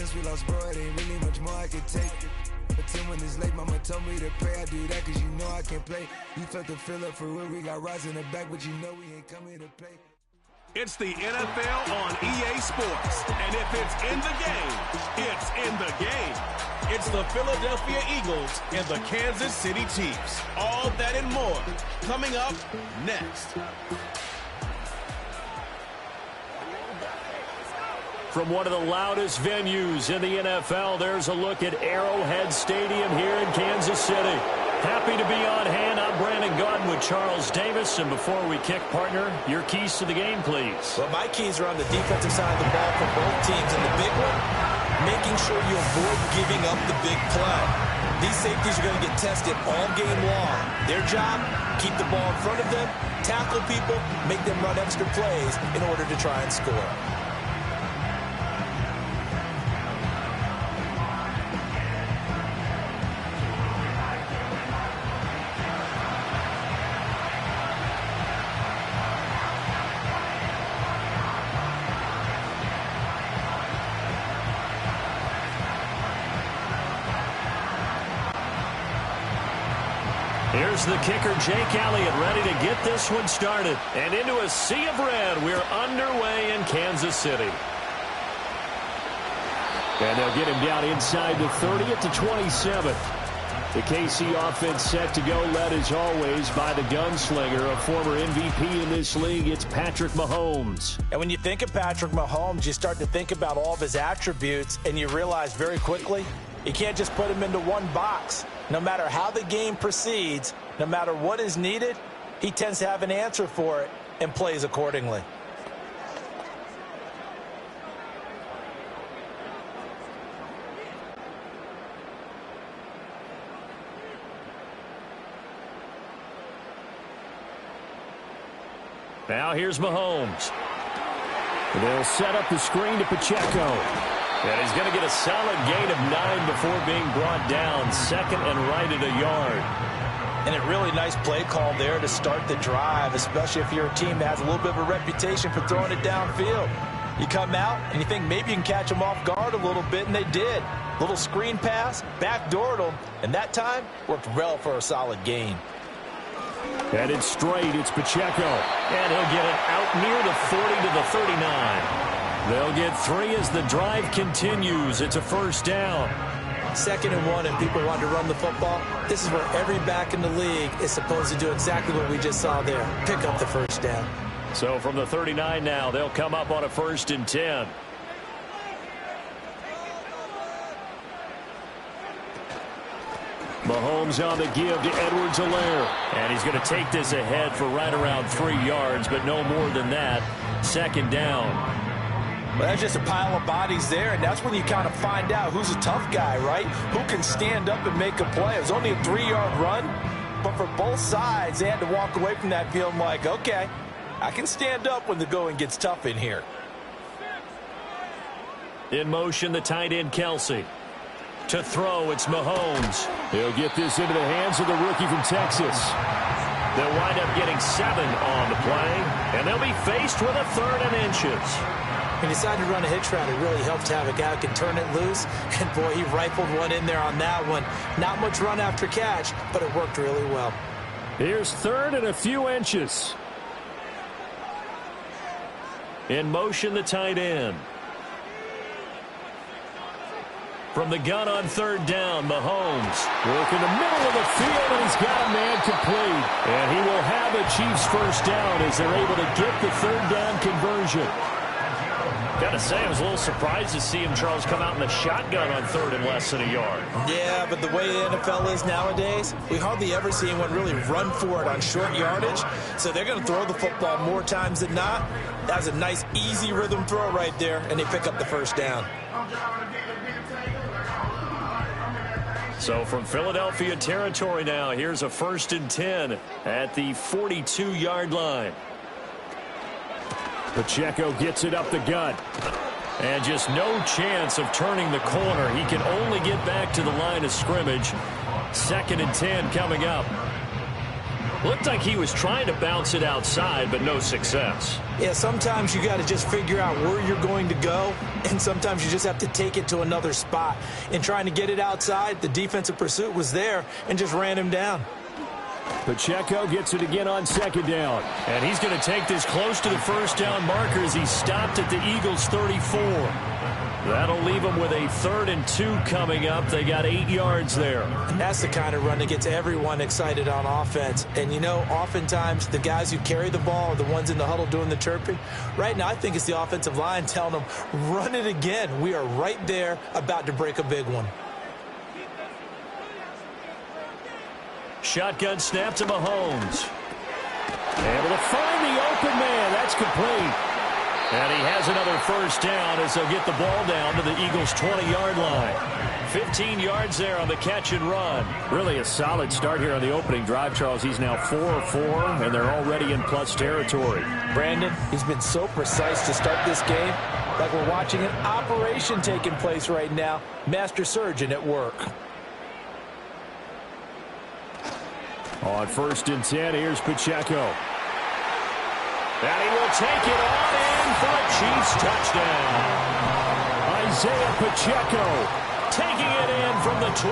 since we lost bro, it ain't really much more I can take. Pretend when it's late, mama told me to pray. I do that cause you know I can play. You felt the fill up for real, we got rise in the back, but you know we ain't coming to play. It's the NFL on EA Sports, and if it's in the game, it's in the game. It's the Philadelphia Eagles and the Kansas City Chiefs. All that and more coming up next. From one of the loudest venues in the NFL, there's a look at Arrowhead Stadium here in Kansas City. Happy to be on hand. I'm Brandon Gaudin with Charles Davis. And before we kick, partner, your keys to the game, please. Well, my keys are on the defensive side of the ball for both teams. And the big one, making sure you avoid giving up the big play. These safeties are going to get tested all game long. Their job, keep the ball in front of them, tackle people, make them run extra plays in order to try and score. Here's the kicker, Jake Elliott, ready to get this one started. And into a sea of red, we're underway in Kansas City. And they'll get him down inside the 30 at the 27. The KC offense set to go, led as always by the gunslinger, a former MVP in this league. It's Patrick Mahomes. And when you think of Patrick Mahomes, you start to think about all of his attributes, and you realize very quickly, you can't just put him into one box. No matter how the game proceeds, no matter what is needed, he tends to have an answer for it and plays accordingly. Now here's Mahomes. They'll set up the screen to Pacheco. And he's going to get a solid gain of 9 before being brought down. Second and right at a yard. And a really nice play call there to start the drive, especially if you're a team that has a little bit of a reputation for throwing it downfield. You come out and you think maybe you can catch them off guard a little bit, and they did. Little screen pass, backdoored them, and that time worked well for a solid gain. Headed straight, it's Pacheco. And he'll get it out near the 40 to the 39. They'll get 3 as the drive continues. It's a first down. 2nd and 1, and people want to run the football. This is where every back in the league is supposed to do exactly what we just saw there. Pick up the first down. So from the 39 now, they'll come up on a 1st and 10. Mahomes on the give to Edwards-Helaire. And he's going to take this ahead for right around 3 yards, but no more than that. 2nd down. Well, that's just a pile of bodies there, and that's when you kind of find out who's a tough guy, right? Who can stand up and make a play. It was only a 3-yard run, but for both sides, they had to walk away from that feeling like, okay, I can stand up when the going gets tough in here. In motion, the tight end, Kelsey. To throw, it's Mahomes. He'll get this into the hands of the rookie from Texas. They'll wind up getting 7 on the play, and they'll be faced with a 3rd and inches. He decided to run a hitch route. It really helped to have a guy who can turn it loose. And, boy, he rifled one in there on that one. Not much run after catch, but it worked really well. Here's 3rd and a few inches. In motion, the tight end. From the gun on 3rd down, Mahomes. Work in the middle of the field, and he's got a man complete. And he will have a Chiefs first down as they're able to get the 3rd down conversion. Got to say, I was a little surprised to see him, Charles, come out in the shotgun on 3rd and less than a yard. Yeah, but the way the NFL is nowadays, we hardly ever see anyone really run for it on short yardage. So they're going to throw the football more times than not. That was a nice, easy rhythm throw right there, and they pick up the first down. So from Philadelphia territory now, here's a 1st and 10 at the 42-yard line. Pacheco gets it up the gut. And just no chance of turning the corner. He can only get back to the line of scrimmage. 2nd and 10 coming up. Looked like he was trying to bounce it outside, but no success. Yeah, sometimes you got to just figure out where you're going to go, and sometimes you just have to take it to another spot. In trying to get it outside, the defensive pursuit was there and just ran him down. Pacheco gets it again on second down. And he's going to take this close to the first down marker as he stopped at the Eagles' 34. That'll leave them with a 3rd and 2 coming up. They got 8 yards there. And that's the kind of run that gets everyone excited on offense. And, you know, oftentimes the guys who carry the ball are the ones in the huddle doing the chirping. Right now, I think it's the offensive line telling them, run it again. We are right there about to break a big one. Shotgun snap to Mahomes. Able to find the open man. That's complete. And he has another first down as they'll get the ball down to the Eagles' 20-yard line. 15 yards there on the catch and run. Really a solid start here on the opening drive, Charles. He's now 4 of 4, and they're already in plus territory. Brandon, he's been so precise to start this game. Like we're watching an operation taking place right now. Master surgeon at work. On 1st and 10, here's Pacheco. And he will take it on in for a Chiefs touchdown. Isaiah Pacheco taking it in from the 20.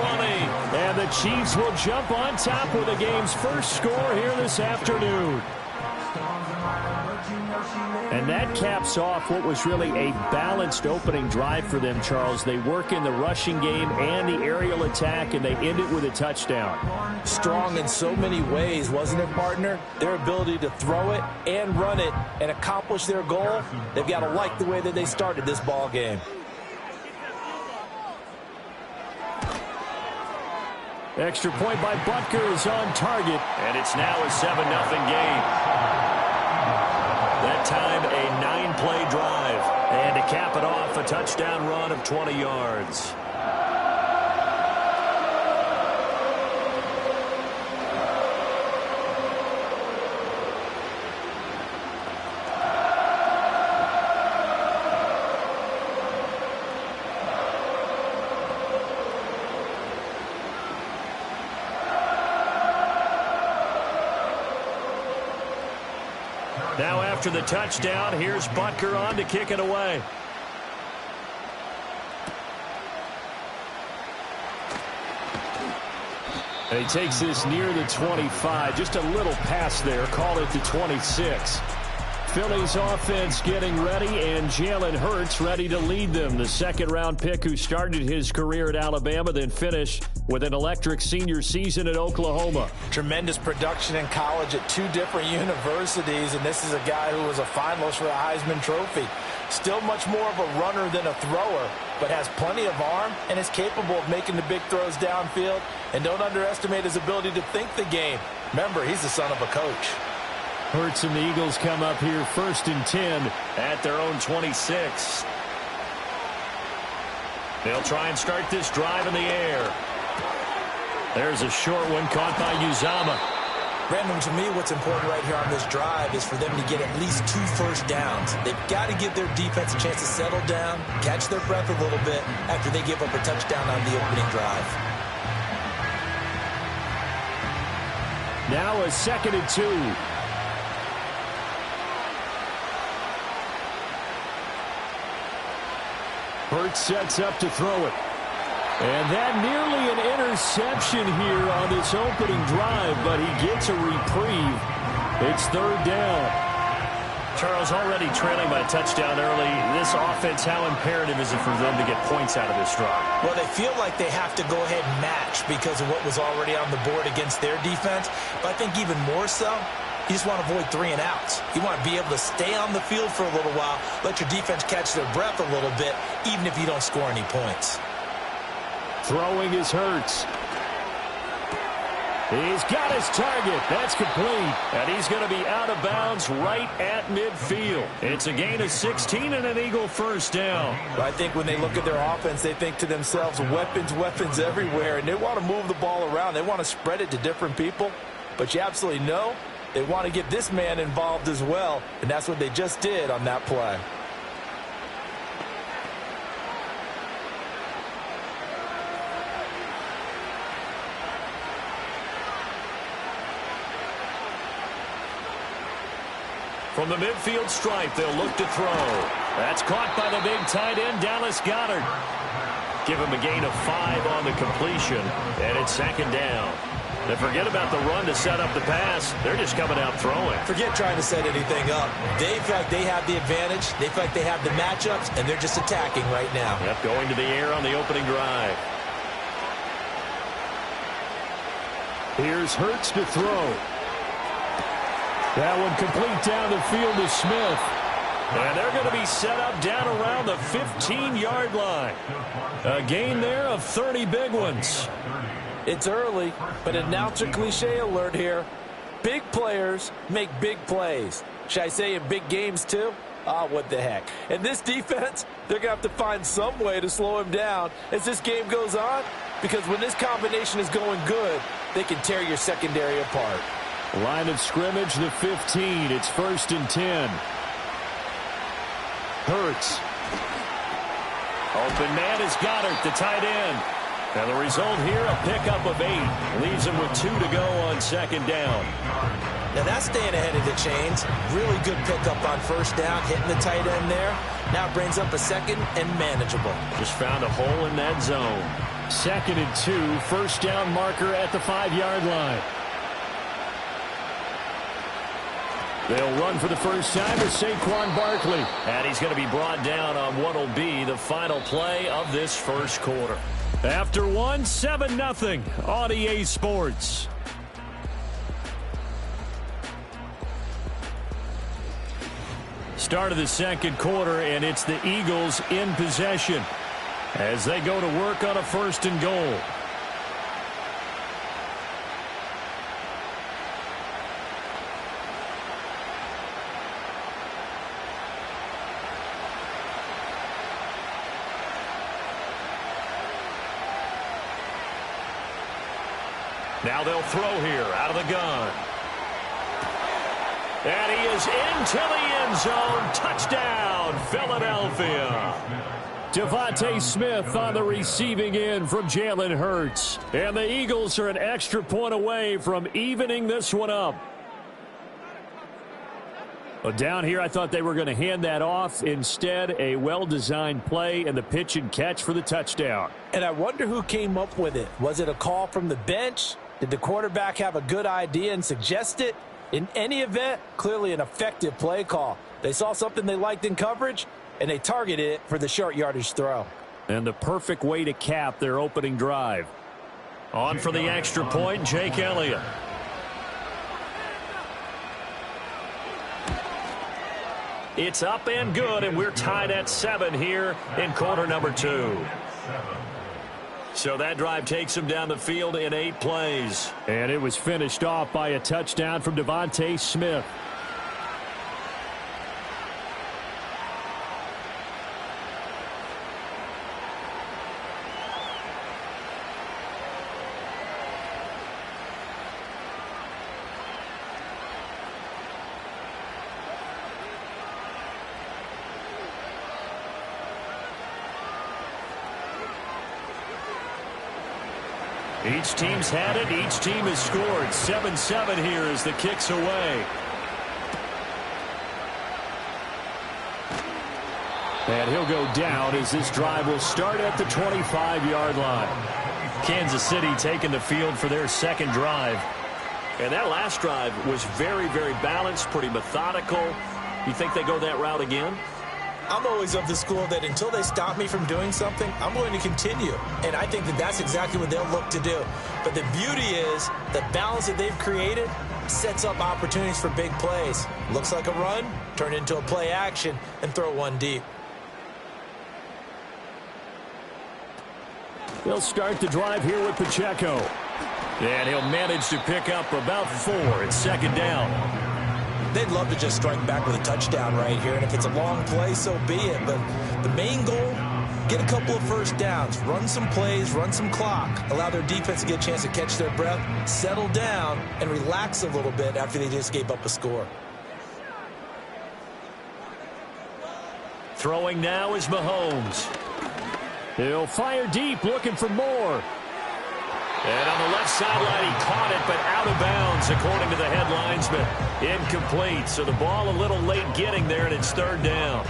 And the Chiefs will jump on top with the game's first score here this afternoon. And that caps off what was really a balanced opening drive for them, Charles. They work in the rushing game and the aerial attack, and they end it with a touchdown. Strong in so many ways, wasn't it, partner? Their ability to throw it and run it and accomplish their goal, they've got to like the way that they started this ball game. Extra point by Butker is on target, and it's now a 7-0 game. That time, a 9-play drive. And to cap it off, a touchdown run of 20 yards. Now after the touchdown, here's Butker on to kick it away. And he takes this near the 25. Just a little pass there. Call it the 26. Philly's offense getting ready, and Jalen Hurts ready to lead them. The second-round pick who started his career at Alabama, then finished with an electric senior season at Oklahoma. Tremendous production in college at 2 different universities, and this is a guy who was a finalist for the Heisman Trophy. Still much more of a runner than a thrower, but has plenty of arm and is capable of making the big throws downfield. And don't underestimate his ability to think the game. Remember, he's the son of a coach. Hurts and the Eagles come up here 1st and 10 at their own 26. They'll try and start this drive in the air. There's a short one caught by Uzama. Brandon, to me, what's important right here on this drive is for them to get at least 2 first downs. They've got to give their defense a chance to settle down, catch their breath a little bit after they give up a touchdown on the opening drive. Now a 2nd and 2. Hurts sets up to throw it. And that nearly an interception here on this opening drive, but he gets a reprieve. It's 3rd down. Charles, already trailing by a touchdown early. This offense, how imperative is it for them to get points out of this drive? Well, they feel like they have to go ahead and match because of what was already on the board against their defense. But I think even more so, you just want to avoid 3 and outs. You want to be able to stay on the field for a little while, let your defense catch their breath a little bit, even if you don't score any points. Throwing is Hurts. He's got his target. That's complete. And he's going to be out of bounds right at midfield. It's a gain of 16 and an Eagle first down. I think when they look at their offense, they think to themselves, weapons, weapons everywhere. And they want to move the ball around. They want to spread it to different people. But you absolutely know they want to get this man involved as well. And that's what they just did on that play. From the midfield stripe, they'll look to throw. That's caught by the big tight end, Dallas Goedert. Give him a gain of 5 on the completion, and it's second down. And forget about the run to set up the pass. They're just coming out throwing. Forget trying to set anything up. They feel like they have the advantage. They feel like they have the matchups, and they're just attacking right now. Yep, going to the air on the opening drive. Here's Hurts to throw. That one complete down the field to Smith. And they're going to be set up down around the 15-yard line. A gain there of 30 big ones. It's early, but announcer cliche alert here. Big players make big plays. Should I say in big games too? Ah, what the heck. And this defense, they're going to have to find some way to slow him down as this game goes on, because when this combination is going good, they can tear your secondary apart. Line of scrimmage, the 15. It's 1st and 10. Hurts. Open man is Goedert, the tight end. And the result here, a pickup of 8. Leaves him with 2 to go on second down. Now that's staying ahead of the chains. Really good pickup on first down, hitting the tight end there. Now brings up a second and manageable. Just found a hole in that zone. 2nd and 2, first down marker at the 5-yard line. They'll run for the first time with Saquon Barkley. And he's going to be brought down on what will be the final play of this first quarter. After 1, 7-0 on EA Sports. Start of the second quarter, and it's the Eagles in possession as they go to work on a 1st and goal. Now they'll throw here out of the gun. And he is into the end zone. Touchdown, Philadelphia. Devontae Smith on the receiving end from Jalen Hurts. And the Eagles are an extra point away from evening this one up. Well, down here, I thought they were going to hand that off. Instead, a well-designed play and the pitch and catch for the touchdown. And I wonder who came up with it. Was it a call from the bench? Did the quarterback have a good idea and suggest it? In any event, clearly an effective play call. They saw something they liked in coverage, and they targeted it for the short yardage throw. And the perfect way to cap their opening drive. On for the extra point, Jake Elliott. It's up and good, and we're tied at 7 here in quarter number 2. So that drive takes him down the field in 8 plays. And it was finished off by a touchdown from Devontae Smith. Each team's had it. Each team has scored. 7-7 here as the kick's away. And he'll go down as this drive will start at the 25-yard line. Kansas City taking the field for their second drive. And that last drive was very, very balanced, pretty methodical. You think they go that route again? I'm always of the school that until they stop me from doing something, I'm going to continue. And I think that that's exactly what they'll look to do. But the beauty is the balance that they've created sets up opportunities for big plays. Looks like a run, turn into a play action, and throw one deep. They'll start the drive here with Pacheco. And he'll manage to pick up about 4 at second down. They'd love to just strike back with a touchdown right here, and if it's a long play, so be it. But the main goal, get a couple of first downs, run some plays, run some clock, allow their defense to get a chance to catch their breath, settle down, and relax a little bit after they just gave up a score. Throwing now is Mahomes. He'll fire deep, looking for more. And on the left sideline, he caught it, but out of bounds, according to the headlines, but incomplete. So the ball a little late getting there, and it's third down.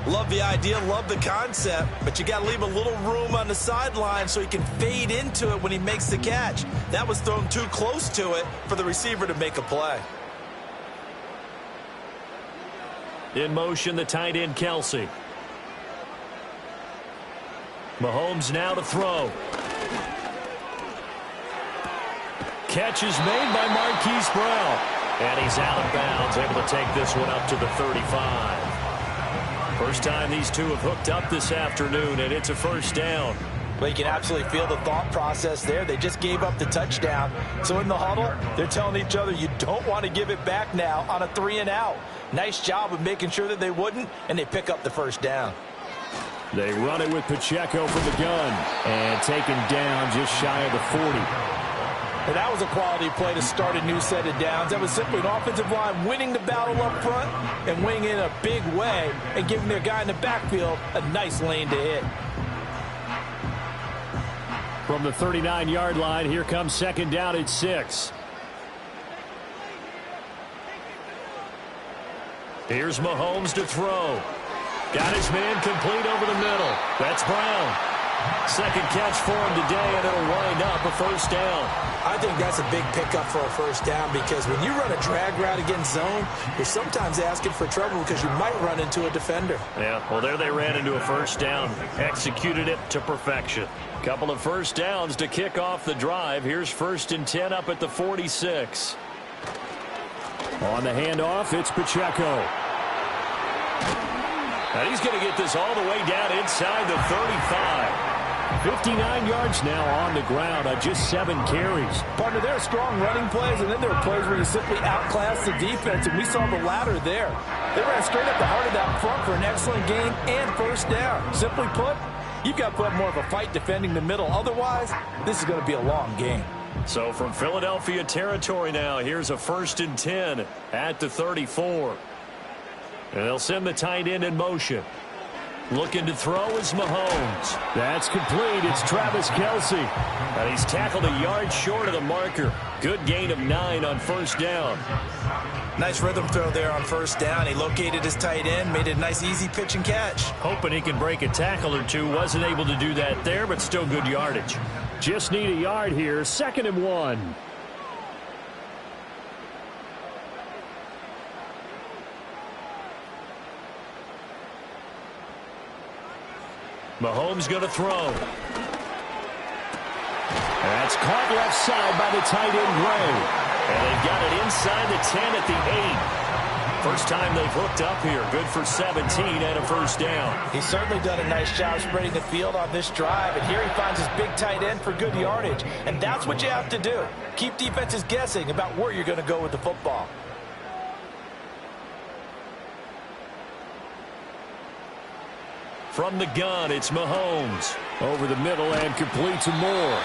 Love the idea, love the concept, but you got to leave a little room on the sideline so he can fade into it when he makes the catch. That was thrown too close to it for the receiver to make a play. In motion, the tight end, Kelsey. Mahomes now to throw. Catch is made by Marquise Brown. And he's out of bounds, able to take this one up to the 35. First time these two have hooked up this afternoon, and it's a first down. Well, you can absolutely feel the thought process there. They just gave up the touchdown. So in the huddle, they're telling each other, you don't want to give it back now on a 3-and-out. Nice job of making sure that they wouldn't, and they pick up the first down. They run it with Pacheco from the gun, and taken down just shy of the 40. And that was a quality play to start a new set of downs. That was simply an offensive line winning the battle up front and winning in a big way and giving their guy in the backfield a nice lane to hit. From the 39-yard line, here comes second down at 6. Here's Mahomes to throw. Got his man complete over the middle. That's Brown. Second catch for him today, and it'll wind up a first down. I think that's a big pickup for a first down because when you run a drag route against zone, you're sometimes asking for trouble because you might run into a defender. Yeah, well, there they ran into a first down. Executed it to perfection. Couple of first downs to kick off the drive. Here's 1st and 10 up at the 46. On the handoff, it's Pacheco. And he's going to get this all the way down inside the 35. 59 yards now on the ground on just 7 carries. Partner, there are strong running plays, and then there are plays where you simply outclass the defense, and we saw the latter there. They ran straight up the heart of that front for an excellent gain and first down. Simply put, you've got to put up more of a fight defending the middle. Otherwise, this is going to be a long game. So from Philadelphia territory now, here's a 1st and 10 at the 34. And they'll send the tight end in motion. Looking to throw is Mahomes. That's complete. It's Travis Kelce. And he's tackled a yard short of the marker. Good gain of 9 on first down. Nice rhythm throw there on first down. He located his tight end, made it a nice easy pitch and catch. Hoping he can break a tackle or two. Wasn't able to do that there, but still good yardage. Just need a yard here. 2nd and 1. Mahomes going to throw. That's caught left side by the tight end, Gray. And they've got it inside the 10 at the 8. First time they've hooked up here. Good for 17 and a first down. He's certainly done a nice job spreading the field on this drive. And here he finds his big tight end for good yardage. And that's what you have to do. Keep defenses guessing about where you're going to go with the football. From the gun, it's Mahomes. Over the middle and complete to Moore.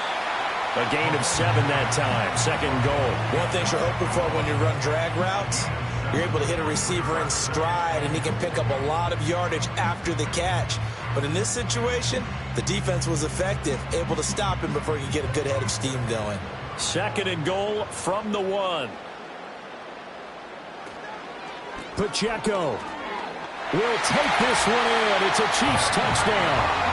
A gain of 7 that time. 2nd goal. One thing you're hoping for when you run drag routes, you're able to hit a receiver in stride, and he can pick up a lot of yardage after the catch. But in this situation, the defense was effective, able to stop him before he could get a good head of steam going. 2nd and goal from the 1. Pacheco will take this one in. It's a Chiefs touchdown.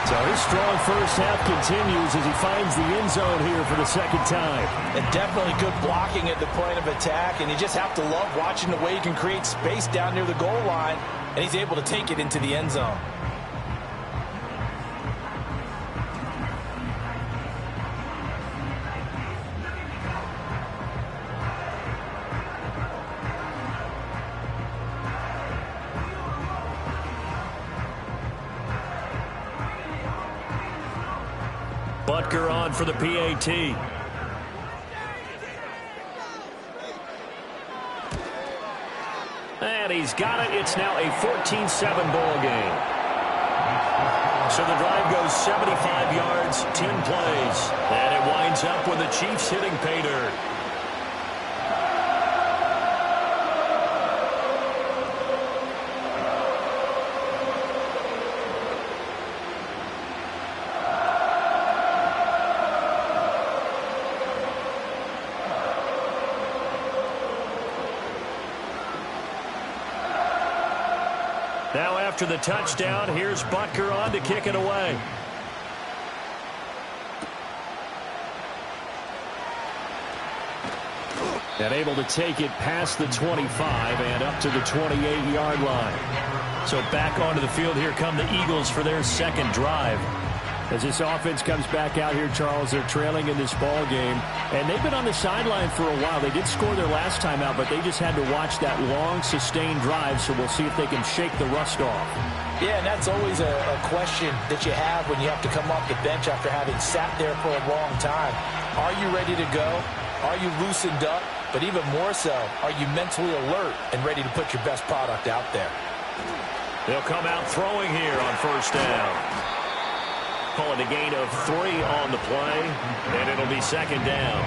So his strong first half continues as he finds the end zone here for the 2nd time. And definitely good blocking at the point of attack, and you just have to love watching the way he can create space down near the goal line, and he's able to take it into the end zone. Butker on for the PAT. And he's got it. It's now a 14-7 ball game. So the drive goes 75 yards, 10 plays. And it winds up with the Chiefs hitting pay dirt. Now after the touchdown, here's Butker on to kick it away. And able to take it past the 25 and up to the 28-yard line. So back onto the field, here come the Eagles for their second drive. As this offense comes back out here, Charles, they're trailing in this ball game. And they've been on the sideline for a while. They did score their last time out, but they just had to watch that long, sustained drive. So we'll see if they can shake the rust off. Yeah, and that's always a question that you have when you have to come off the bench after having sat there for a long time. Are you ready to go? Are you loosened up? But even more so, are you mentally alert and ready to put your best product out there? They'll come out throwing here on first down. Call it a gain of 3 on the play, and it'll be second down.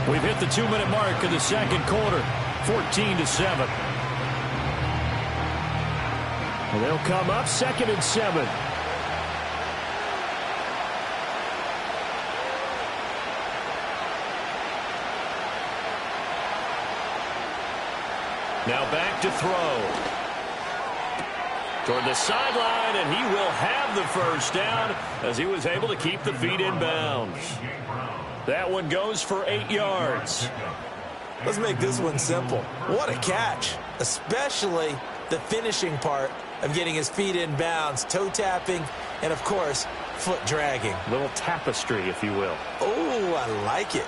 We've hit the 2-minute mark in the second quarter, 14-7. And they'll come up 2nd and 7. Now back to throw. Toward the sideline, and he will have the first down as he was able to keep the feet in bounds. That one goes for 8 yards. Let's make this one simple. What a catch, especially the finishing part of getting his feet in bounds, toe tapping, and, of course, foot dragging. Little tapestry, if you will. Oh, I like it.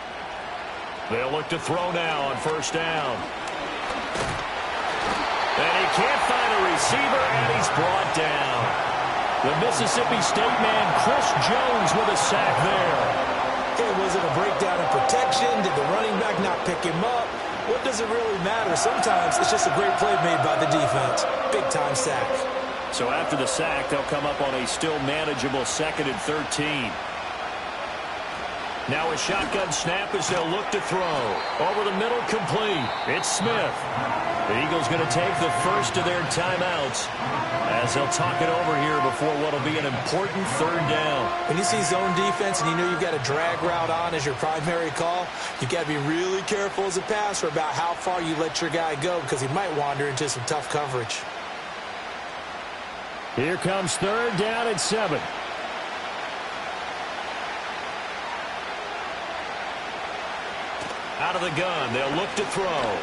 They'll look to throw now on first down. And he can't find a receiver, and he's brought down. The Mississippi State man, Chris Jones, with a sack there. Hey, was it a breakdown in protection? Did the running back not pick him up? What does it really matter? Sometimes it's just a great play made by the defense. Big-time sack. So after the sack, they'll come up on a still manageable 2nd and 13. Now a shotgun snap as they'll look to throw. Over the middle, complete. It's Smith. The Eagles going to take the first of their timeouts as they'll talk it over here before what will be an important 3rd down. When you see zone defense and you know you've got a drag route on as your primary call, you've got to be really careful as a passer about how far you let your guy go because he might wander into some tough coverage. Here comes 3rd down and 7. Out of the gun, they'll look to throw.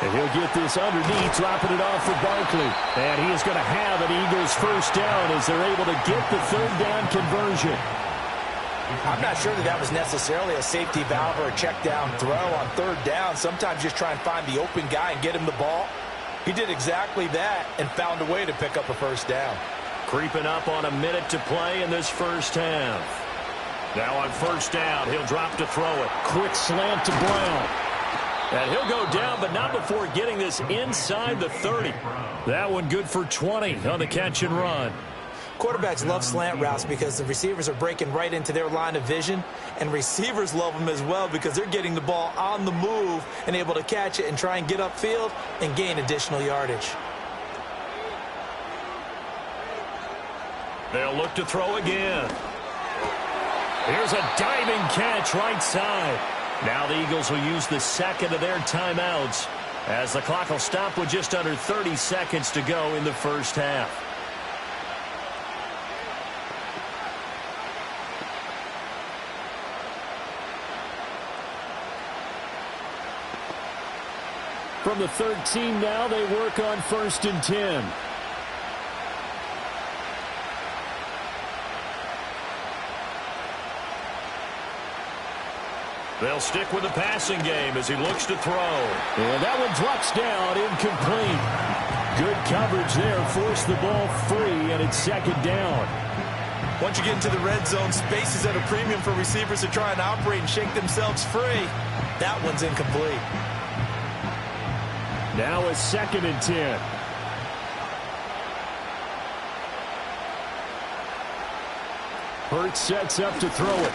And he'll get this underneath, dropping it off for Barkley. And he is going to have an Eagles first down as they're able to get the 3rd down conversion. I'm not sure that was necessarily a safety valve or a check down throw on 3rd down. Sometimes just try and find the open guy and get him the ball. He did exactly that and found a way to pick up a first down. Creeping up on a minute to play in this first half. Now on first down, he'll drop to throw it. Quick slant to Brown. And he'll go down, but not before getting this inside the 30. That one good for 20 on the catch and run. Quarterbacks love slant routes because the receivers are breaking right into their line of vision, and receivers love them as well because they're getting the ball on the move and able to catch it and try and get upfield and gain additional yardage. They'll look to throw again. Here's a diving catch right side. Now the Eagles will use the 2nd of their timeouts as the clock will stop with just under 30 seconds to go in the first half. From the 13 now, they work on 1st and 10. They'll stick with the passing game as he looks to throw. And that one drops down, incomplete. Good coverage there, forced the ball free, and it's 2nd down. Once you get into the red zone, space is at a premium for receivers to try and operate and shake themselves free. That one's incomplete. Now it's 2nd and 10. Hurts sets up to throw it.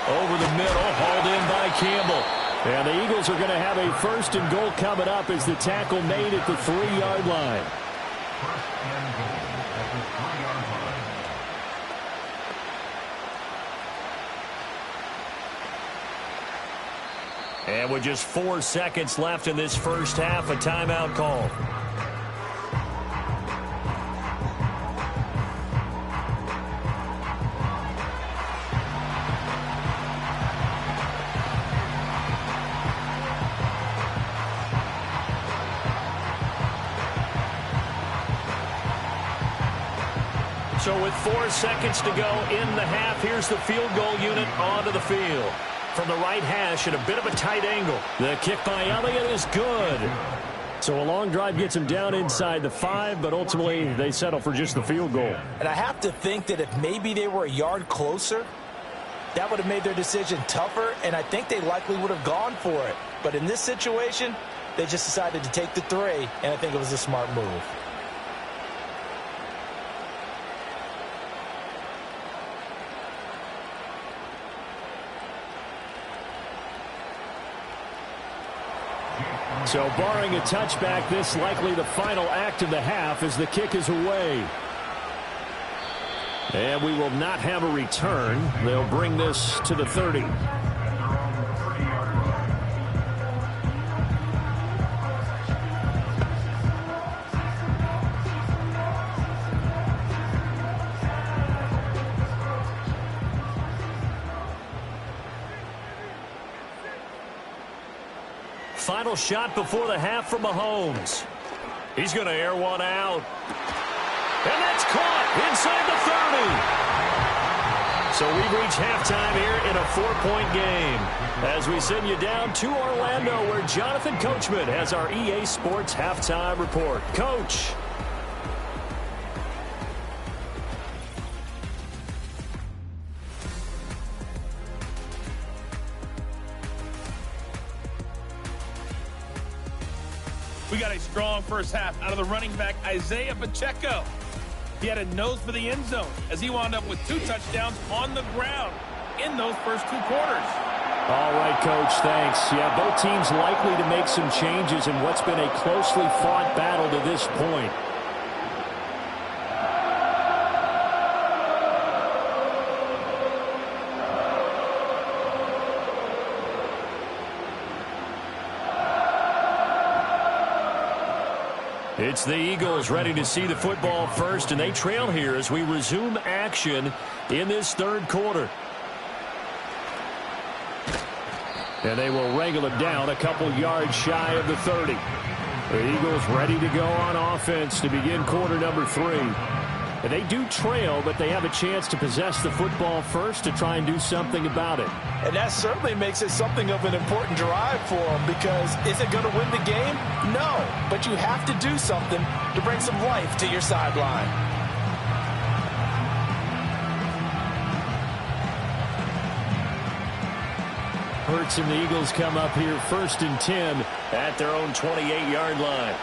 Over the middle, hauled in by Campbell. And the Eagles are going to have a 1st and goal coming up as the tackle made at the 3-yard line. And with just 4 seconds left in this first half, a timeout call. So with 4 seconds to go in the half, here's the field goal unit onto the field. From the right hash at a bit of a tight angle. The kick by Elliott is good. So a long drive gets him down inside the 5, but ultimately they settle for just the field goal. And I have to think that if maybe they were a yard closer, that would have made their decision tougher, and I think they likely would have gone for it. But in this situation, they just decided to take the 3, and I think it was a smart move. So barring a touchback, this likely the final act of the half as the kick is away. And we will not have a return. They'll bring this to the 30. Final shot before the half from Mahomes. He's going to air one out. And that's caught inside the 30. So we've reached halftime here in a 4-point game as we send you down to Orlando where Jonathan Coachman has our EA Sports halftime report. Coach. We got a strong first half out of the running back, Isaiah Pacheco. He had a nose for the end zone as he wound up with 2 touchdowns on the ground in those first 2 quarters. All right, Coach, thanks. Yeah, both teams likely to make some changes in what's been a closely fought battle to this point. It's the Eagles ready to see the football first, and they trail here as we resume action in this third quarter. And they will wrangle it down a couple yards shy of the 30. The Eagles ready to go on offense to begin quarter number 3. And they do trail, but they have a chance to possess the football first to try and do something about it. And that certainly makes it something of an important drive for them because is it going to win the game? No, but you have to do something to bring some life to your sideline. Hurts and the Eagles come up here 1st and 10 at their own 28-yard line.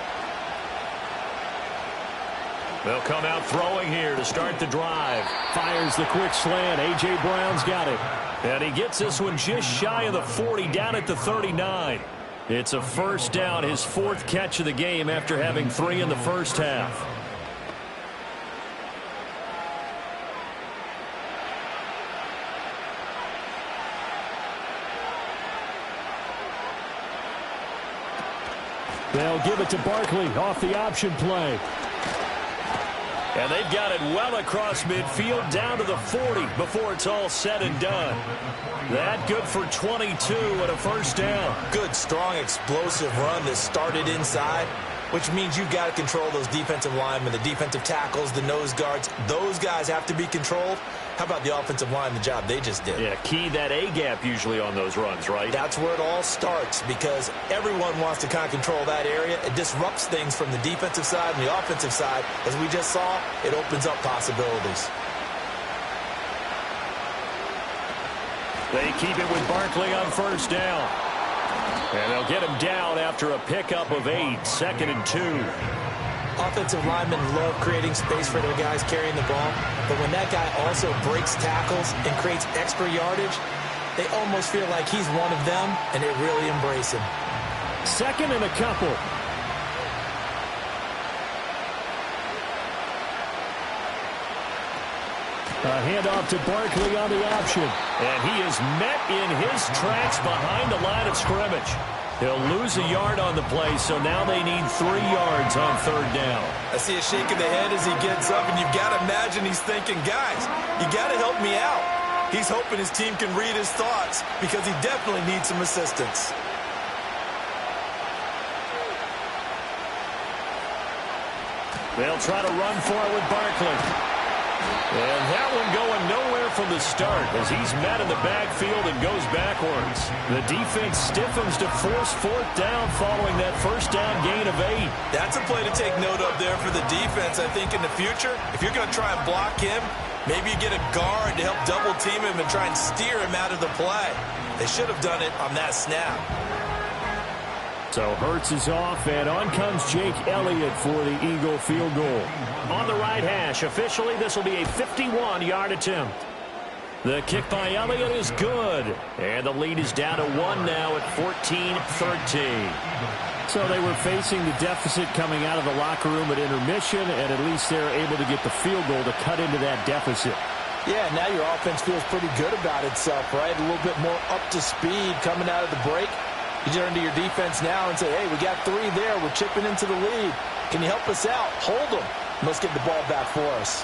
They'll come out throwing here to start the drive. Fires the quick slant. A.J. Brown's got it. And he gets this one just shy of the 40 down at the 39. It's a first down, his 4th catch of the game after having 3 in the first half. They'll give it to Barkley off the option play. And they've got it well across midfield down to the 40 before it's all said and done. That good for 22 and a first down. Good, strong, explosive run that started inside, which means you've got to control those defensive linemen, the defensive tackles, the nose guards. Those guys have to be controlled. How about the offensive line, the job they just did? Yeah, key that A-gap usually on those runs, right? That's where it all starts because everyone wants to kind of control that area. It disrupts things from the defensive side and the offensive side. As we just saw, it opens up possibilities. They keep it with Barkley on first down. And they'll get him down after a pickup of 8, 2nd and 2. Offensive linemen love creating space for their guys carrying the ball, but when that guy also breaks tackles and creates extra yardage, they almost feel like he's one of them, and they really embrace him. 2nd and a couple. A handoff to Barkley on the option. And he is met in his tracks behind the line of scrimmage. He'll lose a yard on the play, so now they need 3 yards on third down. I see a shake of the head as he gets up, and you've got to imagine he's thinking, guys, you got to help me out. He's hoping his team can read his thoughts because he definitely needs some assistance. They'll try to run for it with Barkley. And that one going nowhere from the start as he's met in the backfield and goes backwards. The defense stiffens to force 4th down following that first down gain of 8. That's a play to take note of there for the defense, I think, in the future. If you're going to try and block him, maybe you get a guard to help double team him and try and steer him out of the play. They should have done it on that snap. So Hurts is off, and on comes Jake Elliott for the Eagle field goal. On the right hash, officially this will be a 51-yard attempt. The kick by Elliott is good, and the lead is down to 1 now at 14-13. So they were facing the deficit coming out of the locker room at intermission, and at least they're able to get the field goal to cut into that deficit. Yeah, now your offense feels pretty good about itself, right? A little bit more up to speed coming out of the break. You turn to your defense now and say, hey, we got 3 there. We're chipping into the lead. Can you help us out? Hold them. Let's get the ball back for us.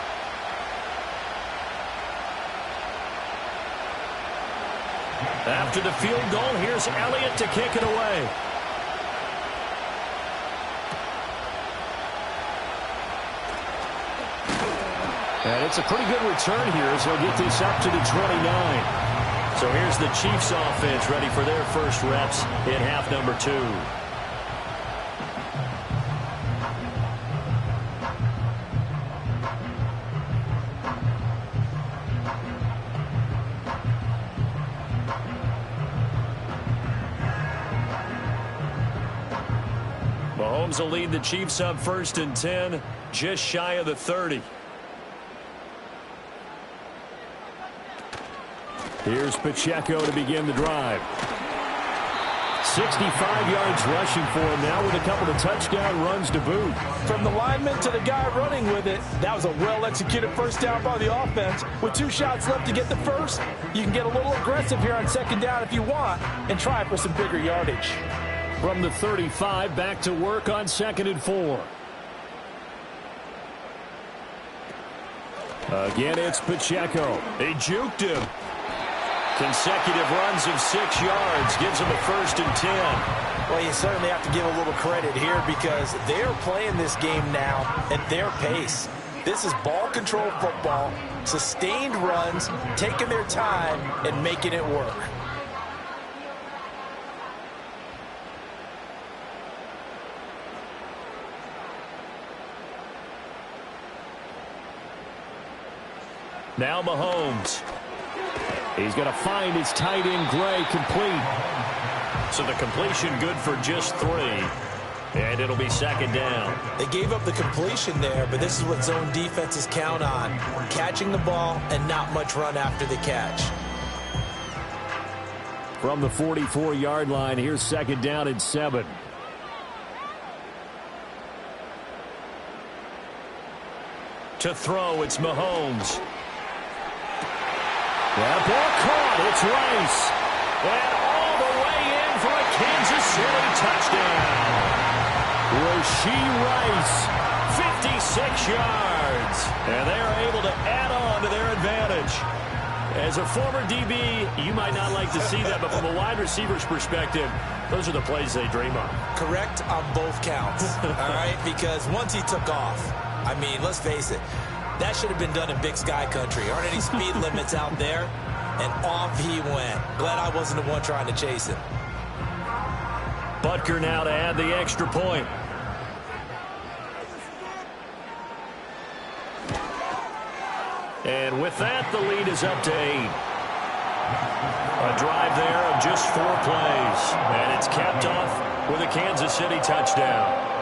After the field goal, here's Elliott to kick it away. And it's a pretty good return here as they'll get this up to the 29. So here's the Chiefs offense ready for their first reps in half number 2. Mahomes will lead the Chiefs up 1st and 10, just shy of the 30. Here's Pacheco to begin the drive. 65 yards rushing for him now with a couple of touchdown runs to boot. From the lineman to the guy running with it, that was a well-executed first down by the offense. With 2 shots left to get the first, you can get a little aggressive here on 2nd down if you want and try for some bigger yardage. From the 35, back to work on 2nd and 4. Again, it's Pacheco. They juked him. Consecutive runs of 6 yards gives them a 1st and 10. Well, you certainly have to give a little credit here because they're playing this game now at their pace. This is ball control football, sustained runs, taking their time, and making it work. Now Mahomes. He's going to find his tight end, Gray, complete. So the completion good for just 3. And it'll be 2nd down. They gave up the completion there, but this is what zone defenses count on. Catching the ball and not much run after the catch. From the 44-yard line, here's 2nd down and 7. To throw, it's Mahomes. That ball caught. It's Rice. And all the way in for a Kansas City touchdown. Rashee Rice, 56 yards. And they are able to add on to their advantage. As a former DB, you might not like to see that, but from a wide receiver's perspective, those are the plays they dream of. Correct on both counts, all right? Because once he took off, I mean, let's face it, that should have been done in Big Sky country. Aren't any speed limits out there? And off he went. Glad I wasn't the one trying to chase him. Butker now to add the extra point. And with that, the lead is up to 8. A drive there of just 4 plays. And it's capped off with a Kansas City touchdown.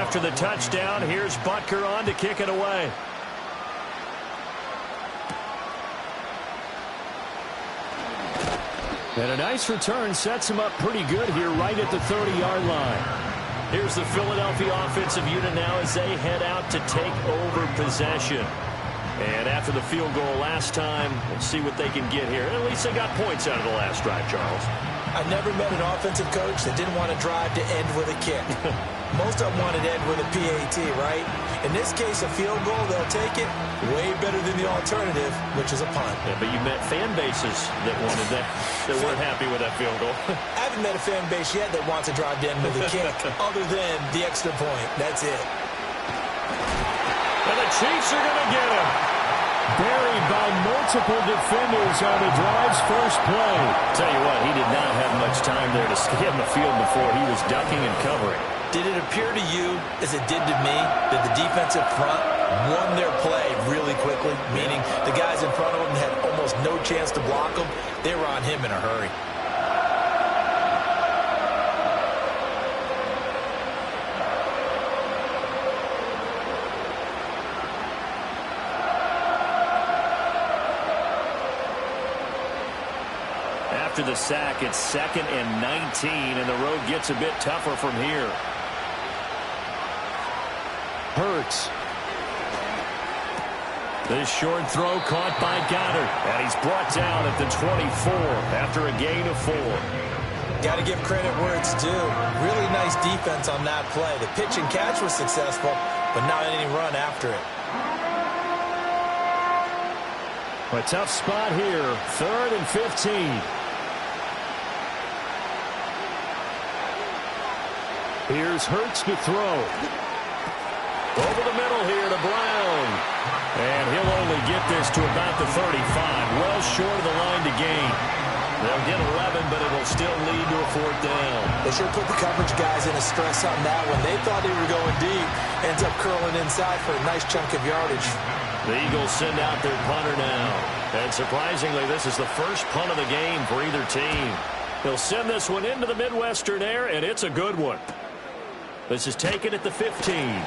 After the touchdown, here's Butker on to kick it away. And a nice return sets him up pretty good here right at the 30-yard line. Here's the Philadelphia offensive unit now as they head out to take over possession. And after the field goal last time, we'll see what they can get here. At least they got points out of the last drive, Charles. I never met an offensive coach that didn't want to drive to end with a kick. Most of them wanted to end with a PAT, right? In this case, a field goal, they'll take it. Way better than the alternative, which is a punt. Yeah, but you met fan bases that wanted that, that weren't happy with that field goal. I haven't met a fan base yet that wants to drive to end with a kick, other than the extra point. That's it. And the Chiefs are going to get him. Buried by multiple defenders on the drive's first play. Tell you what, he did not have much time there to scan the field before he was ducking and covering. Did it appear to you, as it did to me, that the defensive front won their play really quickly? Meaning the guys in front of them had almost no chance to block him. They were on him in a hurry. After the sack, it's 2nd and 19, and the road gets a bit tougher from here. Hurts. This short throw caught by Goddard, and he's brought down at the 24 after a gain of 4. Got to give credit where it's due. Really nice defense on that play. The pitch and catch was successful, but not any run after it. A tough spot here, 3rd and 15. Here's Hurts to throw. Over the middle here to Brown. And he'll only get this to about the 35. Well short of the line to gain. They'll get 11, but it'll still lead to a 4th down. They sure put the coverage guys in a stress on that one. They thought they were going deep. Ends up curling inside for a nice chunk of yardage. The Eagles send out their punter now. And surprisingly, this is the first punt of the game for either team. They'll send this one into the Midwestern air, and it's a good one. This is taken at the 15.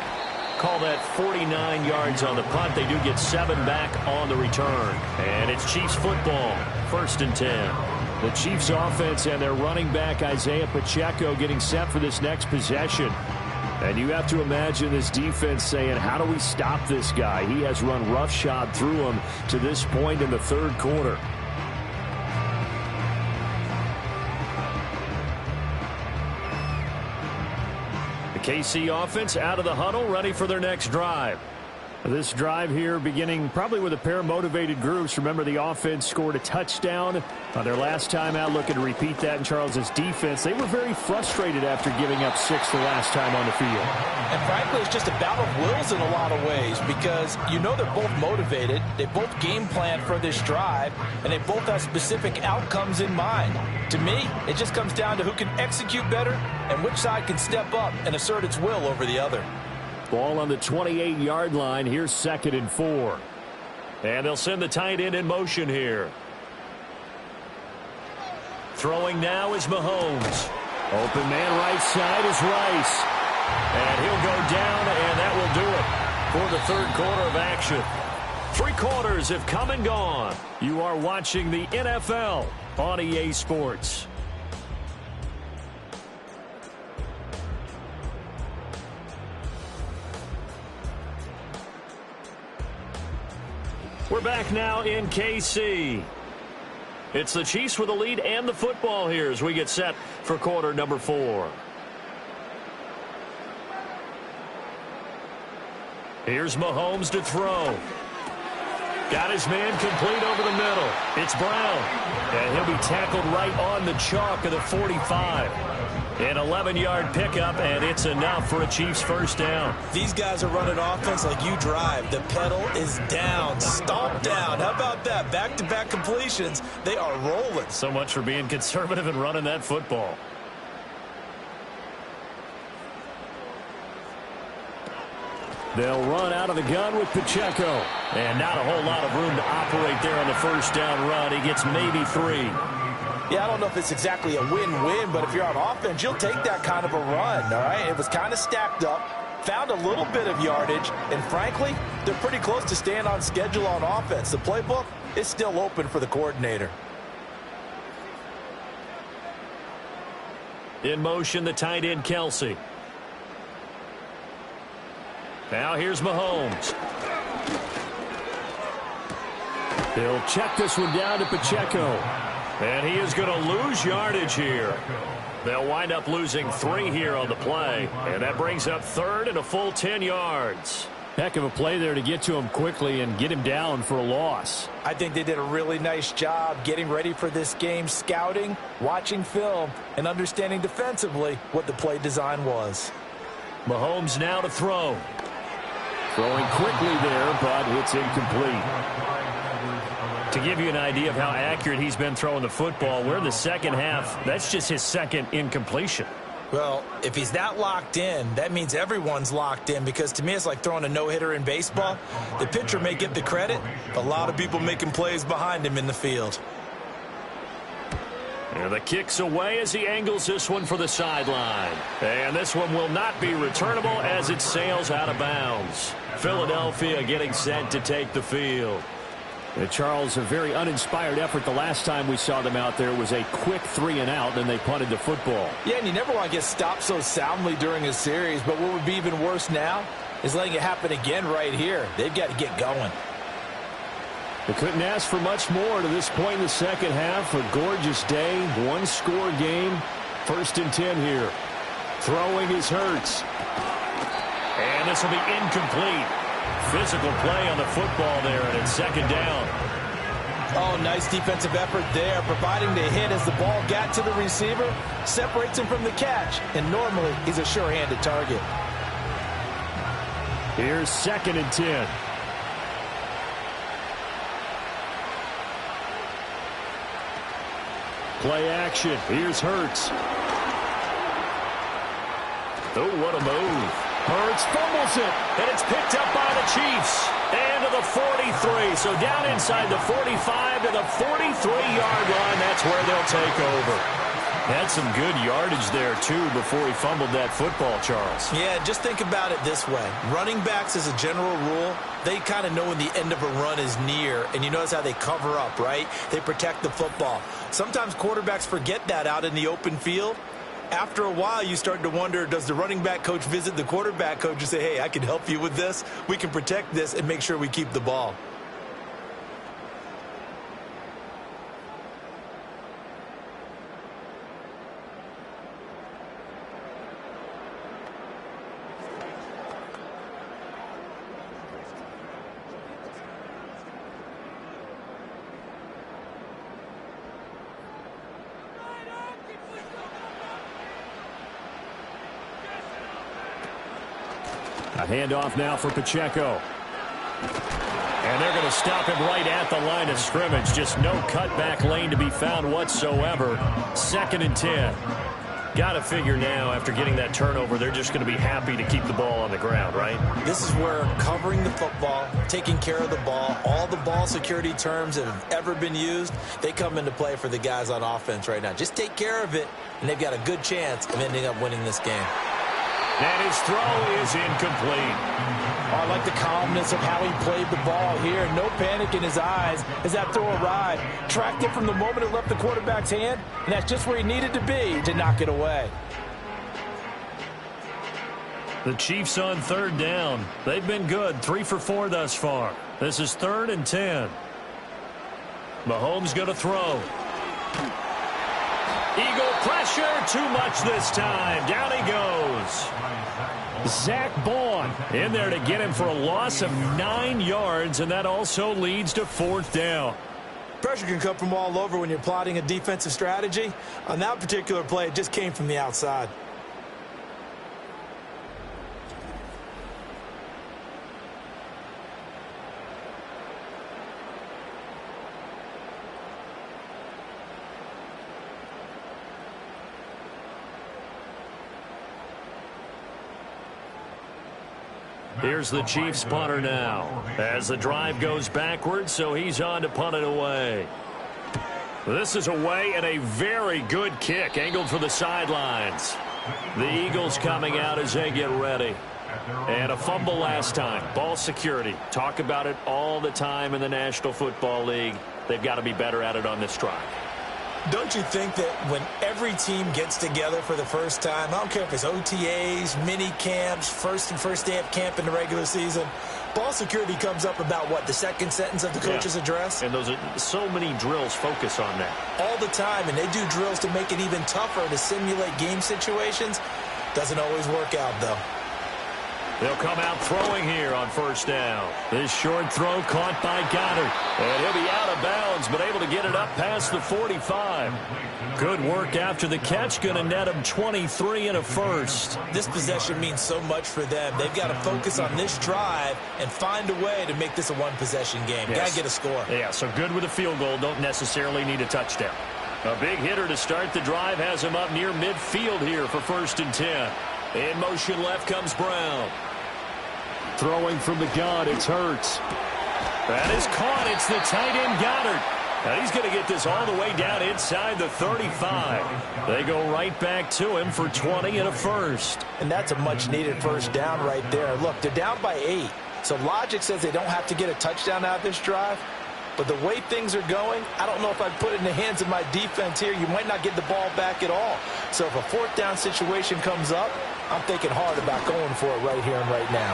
Call that 49 yards on the punt. They do get 7 back on the return. And it's Chiefs football, 1st and 10. The Chiefs offense and their running back Isaiah Pacheco getting set for this next possession. And you have to imagine this defense saying, how do we stop this guy? He has run roughshod through him to this point in the 3rd quarter. KC offense out of the huddle, ready for their next drive. This drive here beginning probably with a pair of motivated groups. Remember, the offense scored a touchdown on their last time out, looking to repeat that in Charles's defense. They were very frustrated after giving up 6 the last time on the field. And frankly, it's just a battle of wills in a lot of ways because you know they're both motivated. They both game plan for this drive, and they both have specific outcomes in mind. To me, it just comes down to who can execute better and which side can step up and assert its will over the other. Ball on the 28-yard line. Here's 2nd and 4. And they'll send the tight end in motion here. Throwing now is Mahomes. Open man right side is Rice. And he'll go down, and that will do it for the 3rd quarter of action. 3 quarters have come and gone. You are watching the NFL on EA Sports. We're back now in KC. It's the Chiefs with the lead and the football here as we get set for quarter number 4. Here's Mahomes to throw. Got his man complete over the middle. It's Brown. And he'll be tackled right on the chalk of the 45. An 11-yard pickup, and it's enough for a Chiefs 1st down. These guys are running offense like you drive. The pedal is down, stomp down. How about that? Back-to-back completions. They are rolling. So much for being conservative and running that football. They'll run out of the gun with Pacheco. And not a whole lot of room to operate there on the 1st down run. He gets maybe 3. Yeah, I don't know if it's exactly a win-win, but if you're on offense, you'll take that kind of a run, all right? It was kind of stacked up. found a little bit of yardage, and frankly, they're pretty close to staying on schedule on offense. The playbook is still open for the coordinator. In motion, the tight end, Kelsey. Now here's Mahomes. He'll check this one down to Pacheco. And he is going to lose yardage here. They'll wind up losing 3 here on the play. And that brings up third and a full 10 yards. Heck of a play there to get to him quickly and get him down for a loss. I think they did a really nice job getting ready for this game, scouting, watching film, and understanding defensively what the play design was. Mahomes now to throw. Throwing quickly there, but it's incomplete. To give you an idea of how accurate he's been throwing the football, we're in the second half. That's just his second incompletion. Well, if he's that locked in, that means everyone's locked in, because to me it's like throwing a no-hitter in baseball. The pitcher may get the credit, but a lot of people making plays behind him in the field. And the kick's away as he angles this one for the sideline. And this one will not be returnable as it sails out of bounds. Philadelphia getting set to take the field. Charles, a very uninspired effort. The last time we saw them out there was a quick 3-and-out, and they punted the football. Yeah, and you never want to get stopped so soundly during a series, but what would be even worse now is letting it happen again right here. They've got to get going. They couldn't ask for much more to this point in the second half. A gorgeous day, one-score game. 1st and 10 here. Throwing is Hurts. And this will be incomplete. Physical play on the football there, and it's 2nd down. Oh, nice defensive effort there, providing the hit as the ball got to the receiver, separates him from the catch, and normally he's a sure-handed target. Here's 2nd and 10. Play action. Here's Hurts. Oh, what a move. Hurts fumbles it. And it's picked up by the Chiefs. And to the 43. So down inside the 45 to the 43-yard line. That's where they'll take over. Had some good yardage there, too, before he fumbled that football, Charles. Yeah, just think about it this way. Running backs, as a general rule, they kind of know when the end of a run is near, and you notice how they cover up, right? They protect the football. Sometimes quarterbacks forget that out in the open field. After a while, you start to wonder, does the running back coach visit the quarterback coach and say, hey, I can help you with this. We can protect this and make sure we keep the ball. A handoff now for Pacheco. And they're going to stop him right at the line of scrimmage. Just no cutback lane to be found whatsoever. 2nd and 10. Got to figure now, after getting that turnover, they're just going to be happy to keep the ball on the ground, right? This is where covering the football, taking care of the ball, all the ball security terms that have ever been used, they come into play for the guys on offense right now. Just take care of it, and they've got a good chance of ending up winning this game. And his throw is incomplete. Oh, I like the calmness of how he played the ball here. No panic in his eyes as that throw arrived. Tracked it from the moment it left the quarterback's hand, and that's just where he needed to be to knock it away. The Chiefs on 3rd down. They've been good. 3 for 4 thus far. This is 3rd and 10. Mahomes going to throw. Eagle pressure, too much this time. Down he goes. Zach Bond in there to get him for a loss of 9 yards, and that also leads to 4th down. Pressure can come from all over when you're plotting a defensive strategy. On that particular play, it just came from the outside. Here's the Chiefs punter now as the drive goes backwards, so he's on to punt it away. This is away and a very good kick angled for the sidelines. The Eagles coming out as they get ready. And a fumble last time. Ball security. Talk about it all the time in the National Football League. They've got to be better at it on this drive. Don't you think that when every team gets together for the first time, I don't care if it's OTAs, mini camps, first day of camp in the regular season, ball security comes up about what, the second sentence of the coach's address? And those are so many drills focus on that. All the time, and they do drills to make it even tougher to simulate game situations. Doesn't always work out, though. They'll come out throwing here on first down. This short throw caught by Goddard. And he'll be out of bounds, but able to get it up past the 45. Good work after the catch. Going to net him 23 and a first. This possession means so much for them. They've got to focus on this drive and find a way to make this a one-possession game. Yes. Got to get a score. Yeah, so good with a field goal. Don't necessarily need a touchdown. A big hitter to start the drive has him up near midfield here for 1st and 10. In motion left comes Brown. Throwing from the gun, it's Hurts. That is caught. It's the tight end Goddard. And he's going to get this all the way down inside the 35. They go right back to him for 20 and a first. And that's a much-needed first down right there. Look, they're down by 8. So logic says they don't have to get a touchdown out of this drive. But the way things are going, I don't know if I'd put it in the hands of my defense here. You might not get the ball back at all. So if a 4th down situation comes up, I'm thinking hard about going for it right here and right now.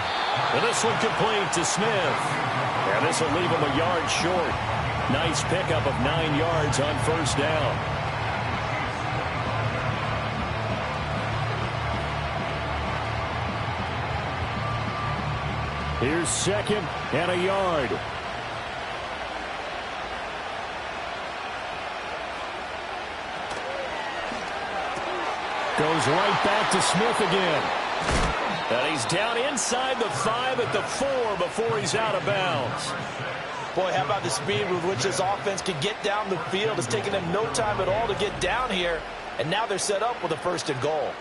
And this one complete to Smith. And this will leave him a yard short. Nice pickup of 9 yards on first down. Here's 2nd and a yard. Goes right back to Smith again. And he's down inside the 5 at the 4 before he's out of bounds. Boy, how about the speed with which this offense can get down the field? It's taken them no time at all to get down here, and now they're set up with a 1st and goal.